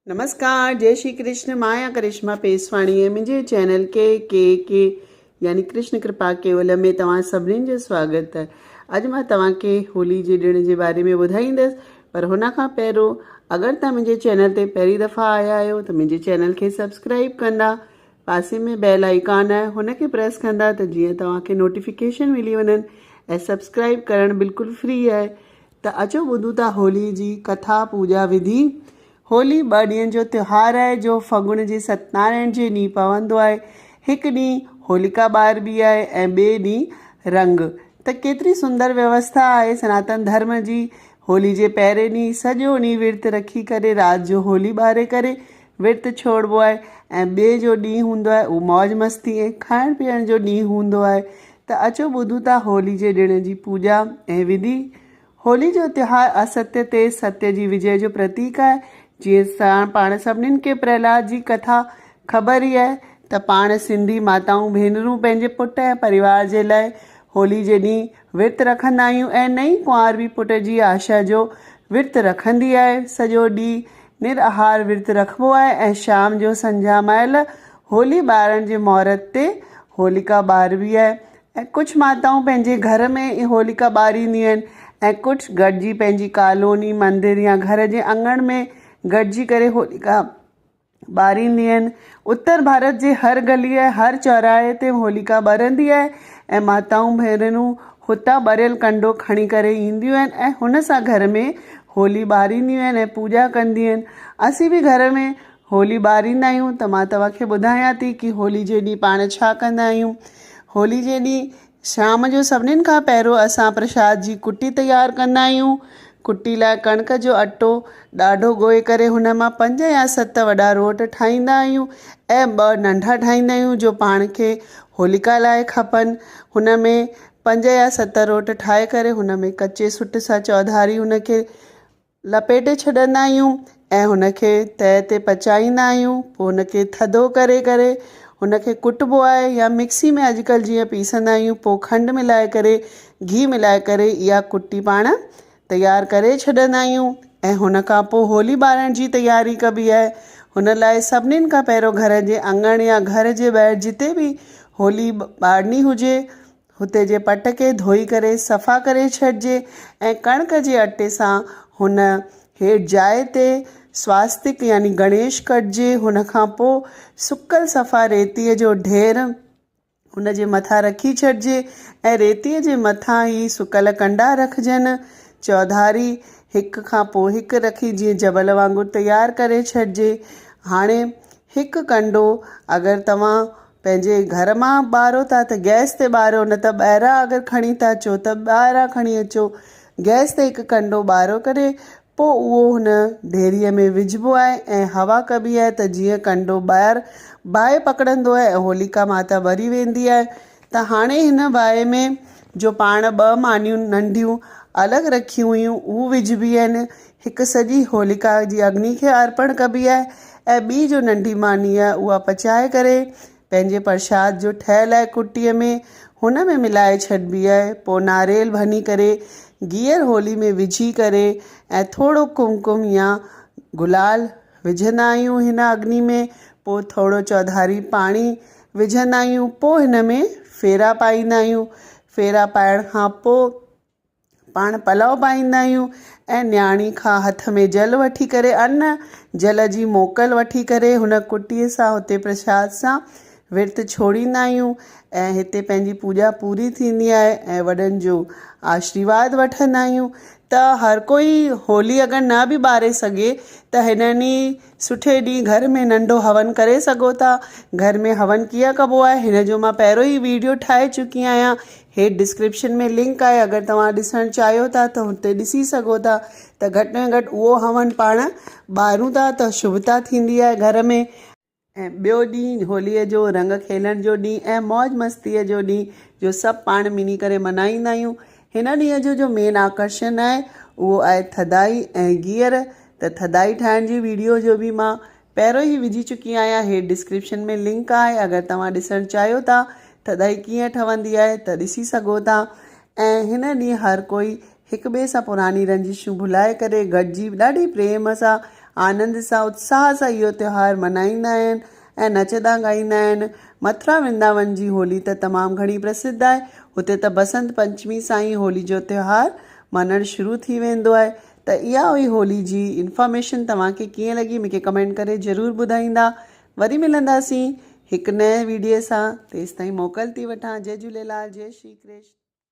नमस्कार, जय श्री कृष्ण। माया करिश्मा पेसवाणी है मुझे चैनल के यानी कृष्ण कृपा केवल में तव्हां सभिनीनि जो स्वागत है। अॼु मां तव्हांखे होली जे ॾिण जे बारे में ॿुधाईंदसि, पर हुन खां पहिरियों अगरि तव्हां मुंहिंजे चैनल ते पहिरीं दफ़ा आया आहियो त मुंहिंजे चैनल खे सब्सक्राइब कंदा। पासे में बेल आइकॉन आहे, हुनखे प्रेस कंदा त जीअं तव्हांखे नोटिफिकेशन मिली वञनि। ऐं सब्सक्राइब करणु बिल्कुलु फ्री आहे। त अचो ॿुधूं था होली जी कथा पूजा विधि। होली 2 ॾींहंनि जो त्योहार आहे जो फगुण जे सतनारायण जे ॾींहुं पवंदो आहे। हिकु ॾींहुं होलिका ॿार बि आहे ऐं ॿिए ॾींहुं रंग। त केतिरी सुंदर व्यवस्था आहे सनातन धर्म जी। होली जे पहिरें ॾींहुं सॼो ॾींहुं विर्त रखी करे राति जो होली ॿारे करे विर्त छोड़बो आहे ऐं ॿिए जो ॾींहुं हूंदो आहे उहो मौज मस्ती ऐं खाइण पीअण जो ॾींहुं हूंदो आहे। त अचो ॿुधूं था होली जे ॾिण जी पूजा ऐं विधि। होली जो त्योहार असत्य ते सत्य जी विजय जो प्रतीक आहे। जीअं पाण सभिनीनि खे प्रहलाद जी कथा ख़बर ई आहे त पाण सिंधी माताऊं भेनरूं पंहिंजे पुट ऐं परिवार जे लाइ होली जे ॾींहुं विर्त रखंदा आहियूं ऐं नई कुंवार बि पुट जी आशा जो विर्त रखंदी आहे। सॼो ॾींहुं निराहार विर्त रखिबो आहे ऐं शाम जो संझा महिल होली ॿारण जे महूरत ते होलिका ॿारबी आहे। ऐं कुझु माताऊं पंहिंजे घर में होलिका ॿारींदियूं आहिनि ऐं कुझु गॾिजी पंहिंजी कॉलोनी मंदर या घर जे अंगण में गॾिजी करे होलिका ॿारींदियूं आहिनि। उत्तर भारत जे हर गलीअ हर चौराहे ते होलिका ॿरंदी आहे ऐं माताऊं भेनरूं हुतां ॿरियल कंडो खणी करे ईंदियूं आहिनि ऐं हुन सां घर में होली ॿारींदियूं आहिनि ऐं पूॼा कंदियूं आहिनि। असीं बि घर में होली ॿारींदा आहियूं। त मां तव्हांखे ॿुधायां थी कि होली जे ॾींहुं पाण छा कंदा आहियूं। होली जे ॾींहुं शाम जो सभिनीनि खां पहिरियों असां प्रसाद जी कुटी तयारु कंदा आहियूं। कुटी लाइ कणिक जो अटो ॾाढो ॻोहे करे हुन मां 5 या 7 वॾा रोट ठाहींदा आहियूं ऐं 2 नंढा ठाहींदा आहियूं जो पाण खे होलिका लाइ खपनि। हुन में 5 या 7 रोट ठाहे करे हुन में कचे सुट सां चौधारी हुनखे लपेटे छॾंदा आहियूं ऐं हुनखे तए ते पचाईंदा आहियूं। पोइ हुनखे थधो करे हुनखे कुटबो आहे या मिक्सी में अॼुकल्ह जीअं पीसंदा आहियूं। पोइ खंडु मिलाए करे घी मिलाए करे इहा कुटी पाण तयारु करे छॾंदा आहियूं ऐं हुन खां पोइ होली ॿारण जी तयारी कबी आहे। हुन लाइ सभिनीनि खां पहिरियों घर जे अंगण या घर जे ॿाहिरि जिते बि होली ॿारणी हुजे हुते जे पट खे धोई करे सफ़ा करे छॾिजे ऐं कणिक जे अटे सां हुन हेठि जाइ ते स्वास्तिक यानी गणेश कटिजे। हुन खां पोइ सुकल सफ़ा रेतीअ जो ढेर हुन जे मथां रखी छॾिजे ऐं रेतीअ जे मथां ई सुकल कंडा रखिजनि। चौधारी हिक खां पोइ हिकु रखी जीअं जबल वांगुरु तयारु करे छॾिजे। हाणे हिकु कंडो अगरि तव्हां पंहिंजे घर मां ॿारो था त गैस ते ॿारियो, न त ॿाहिरां अगरि खणी था अचो त ॿाहिरां खणी अचो। गैस ते हिकु कंडो ॿारो करे पोइ उहो हुन ढेरीअ में विझिबो आहे ऐं हवा कबी आहे त जीअं कंडो ॿाहिरि बाहि पकड़ंदो आहे ऐं होलिका माता ॿरी वेंदी आहे। त हाणे हिन बाहि में जो पाण 2 मानियूं नंढियूं अलॻि रखियूं हुयूं उहे विझिबी आहिनि। हिकु सॼी होलिका जी अग्नि खे अर्पण कबी आहे ऐं ॿी जो नंढी मानी आहे उहा पचाए करे पंहिंजे प्रसाद जो ठहियलु आहे कुटीअ में हुन में मिलाए छॾिबी आहे। पोइ नारेल भञी करे गिहर होली में विझी करे ऐं थोरो कुमकुम या गुलाल विझंदा आहियूं हिन अग्नि में। पोइ थोरो चौधारी पाणी विझंदा आहियूं। पोइ हिन में फेरा पाईंदा आहियूं। फेरा पाइण खां पोइ पाण पलव पाईंदा आहियूं ऐं न्याणी खां हथ में जल वठी करे अन्न जल जी मोकल वठी करे हुन कुटीअ सां हुते प्रसाद सां विर्त छोड़ींदा आहियूं ऐं हिते पंहिंजी पूॼा पूरी थींदी आहे ऐं वॾनि जो आशीर्वाद वठंदा आहियूं। त हर कोई होली अगरि न बि ॿारे सघे त हिननि सुठे ॾींहुं घर में नंढो हवन करे सघो था। घर में हवन कीअं कबो आहे हिन जो मां पहिरियों ई वीडियो ठाहे चुकी आहियां। हेठि डिस्क्रिप्शन में लिंक आहे, अगरि तव्हां ॾिसणु चाहियो था त हुते ॾिसी सघो था। त घटि में घटि उहो हवन पाण ॿारूं था त शुभता थींदी आहे घर में। ऐं ॿियो ॾींहुं होलीअ जो रंग खेलण जो ॾींहुं ऐं मौज मस्तीअ जो ॾींहुं जो सभु पाण मिली करे मल्हाईंदा आहियूं। हिन ॾींहं जो मेन आकर्षण आहे उहो आहे थधाई ऐं गिहर। त थधाई ठाहिण जी वीडियो जो बि मां पहिरियों ई विझी चुकी आहियां। हेठि डिस्क्रिप्शन में लिंक आहे, अगरि तव्हां ॾिसणु चाहियो था थधाई कीअं ठहंदी आहे त ॾिसी सघो था। ऐं हिन ॾींहुं हर कोई हिक ॿिए सां पुराणी रंजिशूं भुलाए करे गॾिजी ॾाढी प्रेम सां आनंद सां उत्साह सां इहो त्योहार मल्हाईंदा आहिनि ऐं नचंदा ॻाईंदा आहिनि। मथुरा वृंदावन जी होली त तमामु घणी प्रसिद्ध आहे। हुते त बसंत पंचमी सां ई होली जो त्योहार मल्हाइणु शुरू थी वेंदो आहे। त इहा हुई होली जी इंफॉर्मेशन। तव्हांखे कीअं लॻी मूंखे कमेंट करे ज़रूरु ॿुधाईंदा। वरी मिलंदासीं हिकु नए वीडियो सां। तेसिताईं मोकल थी वठां। जय झूलेलाल, जय श्री कृष्ण।